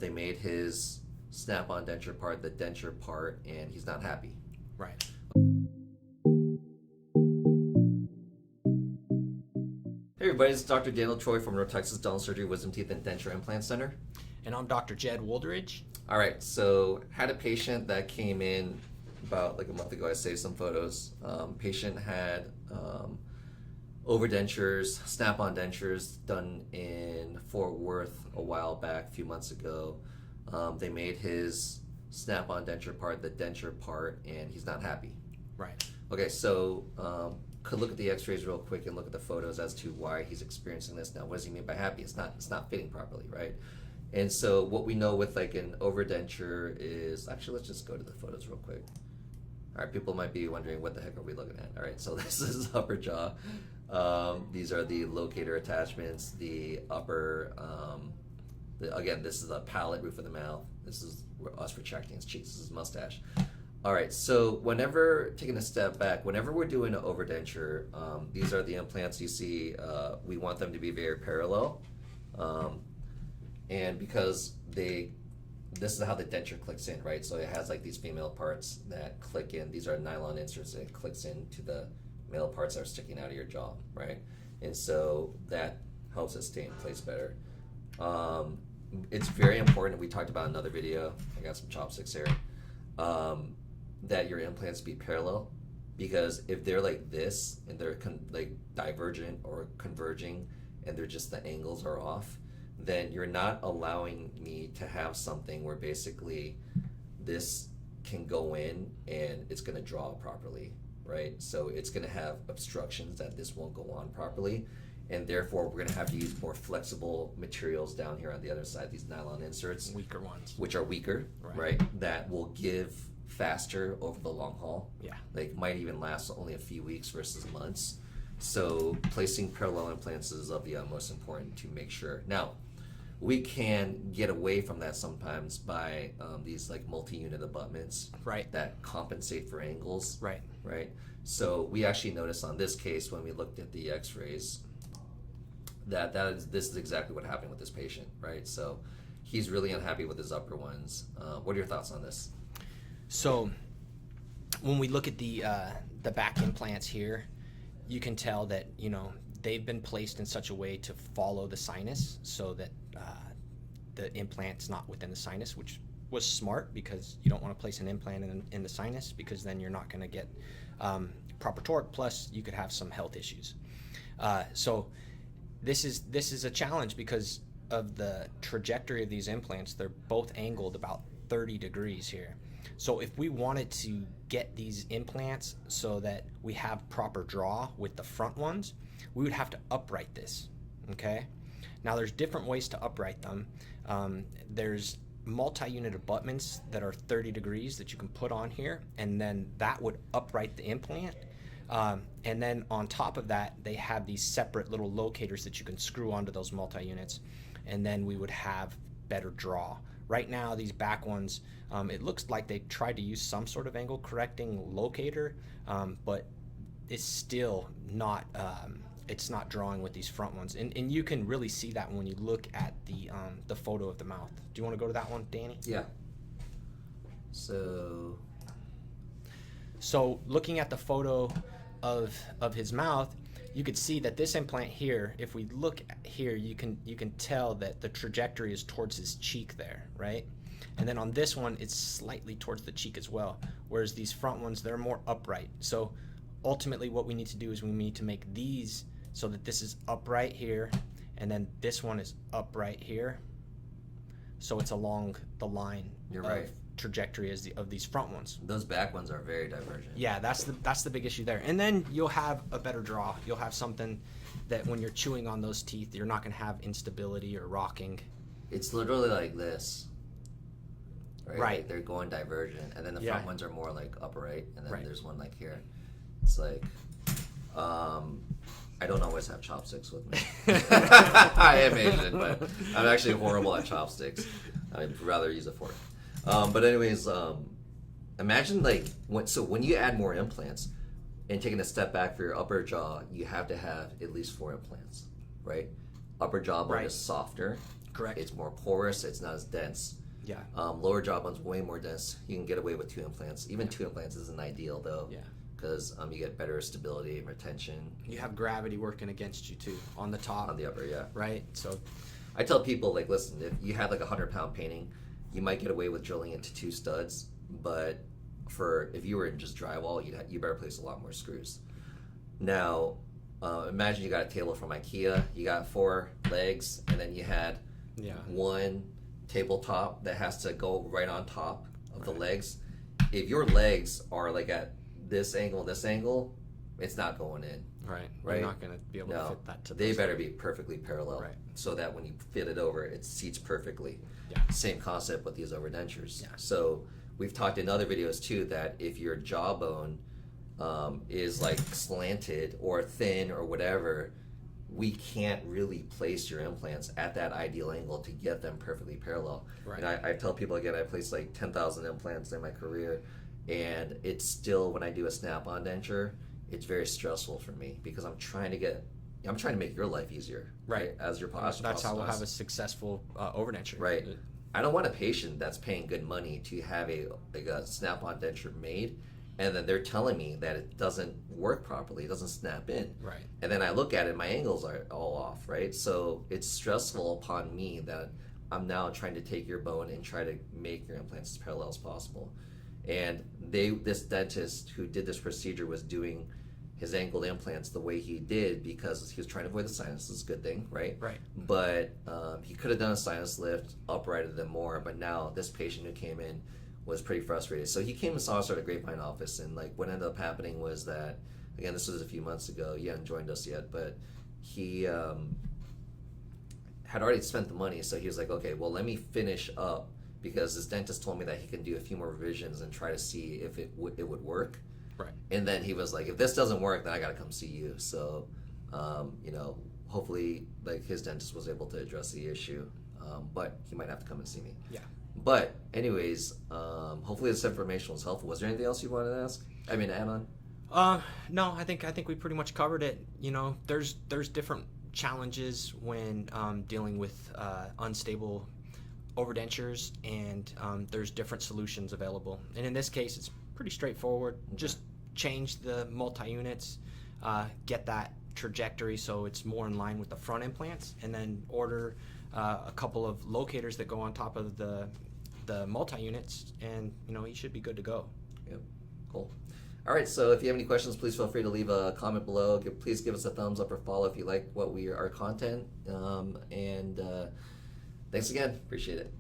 They made his snap-on denture part the denture part, and he's not happy. Right. Hey everybody, it's Dr. Daniel Troy from North Texas Dental Surgery, Wisdom Teeth and Denture Implant Center. And I'm Dr. Jed Woldridge. All right, so had a patient that came in about like a month ago. I saved some photos. Patient had overdentures, snap-on dentures done in Fort Worth a while back, a few months ago. They made his snap-on denture part the denture part, and he's not happy. Right. Okay, so could look at the x-rays real quick and look at the photos as to why he's experiencing this. Now, what does he mean by happy? It's not fitting properly, right? And so what we know with like an overdenture is, actually let's just go to the photos real quick. All right, people might be wondering what the heck are we looking at. All right, so this is upper jaw. These are the locator attachments, the upper, again, this is the palate, roof of the mouth. This is us retracting his cheeks, this is mustache. All right, so whenever, taking a step back, whenever we're doing an overdenture, these are the implants you see. We want them to be very parallel. And because this is how the denture clicks in, right? So it has like these female parts that click in. These are nylon inserts that clicks into the male parts that are sticking out of your jaw, right? And so that helps it stay in place better. It's very important, we talked about in another video, I got some chopsticks here, that your implants be parallel, because if they're like this and they're like divergent or converging and they're just the angles are off, then you're not allowing me to have something where basically this can go in and it's going to draw properly, right? So it's going to have obstructions that this won't go on properly, and therefore we're going to have to use more flexible materials down here on the other side, these nylon inserts. Weaker ones. Which are weaker, right? That will give faster over the long haul. Yeah. Like might even last only a few weeks versus months. So placing parallel implants is of the utmost important to make sure. Now, we can get away from that sometimes by these like multi-unit abutments, right, that compensate for angles, right. So we actually noticed on this case when we looked at the x-rays that this is exactly what happened with this patient, right? So he's really unhappy with his upper ones. What are your thoughts on this? So when we look at the back implants here, you can tell that, you know, they've been placed in such a way to follow the sinus so that the implant's not within the sinus, which was smart because you don't want to place an implant in the sinus, because then you're not going to get proper torque, plus you could have some health issues. So this is a challenge because of the trajectory of these implants. They're both angled about 30 degrees here. So if we wanted to get these implants so that we have proper draw with the front ones, we would have to upright this, okay? Now there's different ways to upright them. There's multi-unit abutments that are 30 degrees that you can put on here, and then that would upright the implant. And then on top of that, they have these separate little locators that you can screw onto those multi-units, and then we would have better draw. Right now, these back ones, it looks like they tried to use some sort of angle correcting locator, but it's still not, it's not drawing with these front ones. And you can really see that when you look at the photo of the mouth. Do you want to go to that one, Danny? Yeah. So looking at the photo of his mouth, you could see that this implant here, if we look here, you can tell that the trajectory is towards his cheek there, right? And then on this one, it's slightly towards the cheek as well, whereas these front ones, they're more upright. So ultimately what we need to do is we need to make these so that this is upright here, and then this one is upright here, so it's along the line trajectory of these front ones. Those back ones are very divergent. Yeah, that's the big issue there. And then you'll have a better draw. You'll have something that when you're chewing on those teeth, you're not going to have instability or rocking. It's literally like this. Right? Right. Like they're going divergent, and then the front ones are more like upright, and then there's one like here. It's like, I don't always have chopsticks with me. I am Asian, but I'm actually horrible at chopsticks. I'd rather use a fork. But anyways, imagine like when you add more implants and taking a step back for your upper jaw, you have to have at least 4 implants, right? Upper jawbone is softer. Correct. It's more porous. It's not as dense. Yeah. Lower jawbone's way more dense. You can get away with 2 implants. Even 2 implants isn't ideal though. Yeah. Because you get better stability and retention. You have gravity working against you too on the top. On the upper, yeah. Right. So I tell people, like, listen, if you had like a 100-pound painting, you might get away with drilling into 2 studs, but if you were in just drywall, you better place a lot more screws. Now, imagine you got a table from IKEA, you got 4 legs, and then you had one tabletop that has to go right on top of the legs. If your legs are like at this angle, it's not going in. Right. Right. You're not going to be able to fit that to they better be perfectly parallel, Right. so that when you fit it over, it seats perfectly. Yeah. Same concept with these overdentures. Yeah. So we've talked in other videos too that if your jawbone is like slanted or thin or whatever, we can't really place your implants at that ideal angle to get them perfectly parallel. Right. And I tell people, again, I placed like 10,000 implants in my career, and it's still, when I do a snap-on denture, it's very stressful for me because I'm trying to make your life easier, Right. As your posture. That's how we'll have a successful overdenture. Right. I don't want a patient that's paying good money to have a snap-on denture made, and then they're telling me that it doesn't work properly, it doesn't snap in. Right. And then I look at it, my angles are all off, right? So it's stressful upon me that I'm now trying to take your bone and try to make your implants as parallel as possible. And this dentist who did this procedure was doing his angled implants the way he did because he was trying to avoid the sinuses. Good thing, right? Right. But he could have done a sinus lift, uprighted them more. But now this patient who came in was pretty frustrated. So he came and saw us at a Grapevine office, and like what ended up happening was that, again, this was a few months ago. He hadn't joined us yet, but he had already spent the money. So he was like, okay, well, let me finish up, because this dentist told me that he can do a few more revisions and try to see if it would work. Right. And then he was like, if this doesn't work, then I got to come see you. So, hopefully, like, his dentist was able to address the issue, but he might have to come and see me. Yeah. But anyways, hopefully this information was helpful. Was there anything else you wanted to add on? No, I think we pretty much covered it. There's different challenges when dealing with unstable overdentures, and there's different solutions available. And in this case, it's pretty straightforward. Okay. Just change the multi-units, get that trajectory so it's more in line with the front implants, and then order a couple of locators that go on top of the multi-units, and you should be good to go. Yep. Cool. All right, so if you have any questions, please feel free to leave a comment below. Please give us a thumbs up or follow if you like our content. And thanks again. Appreciate it.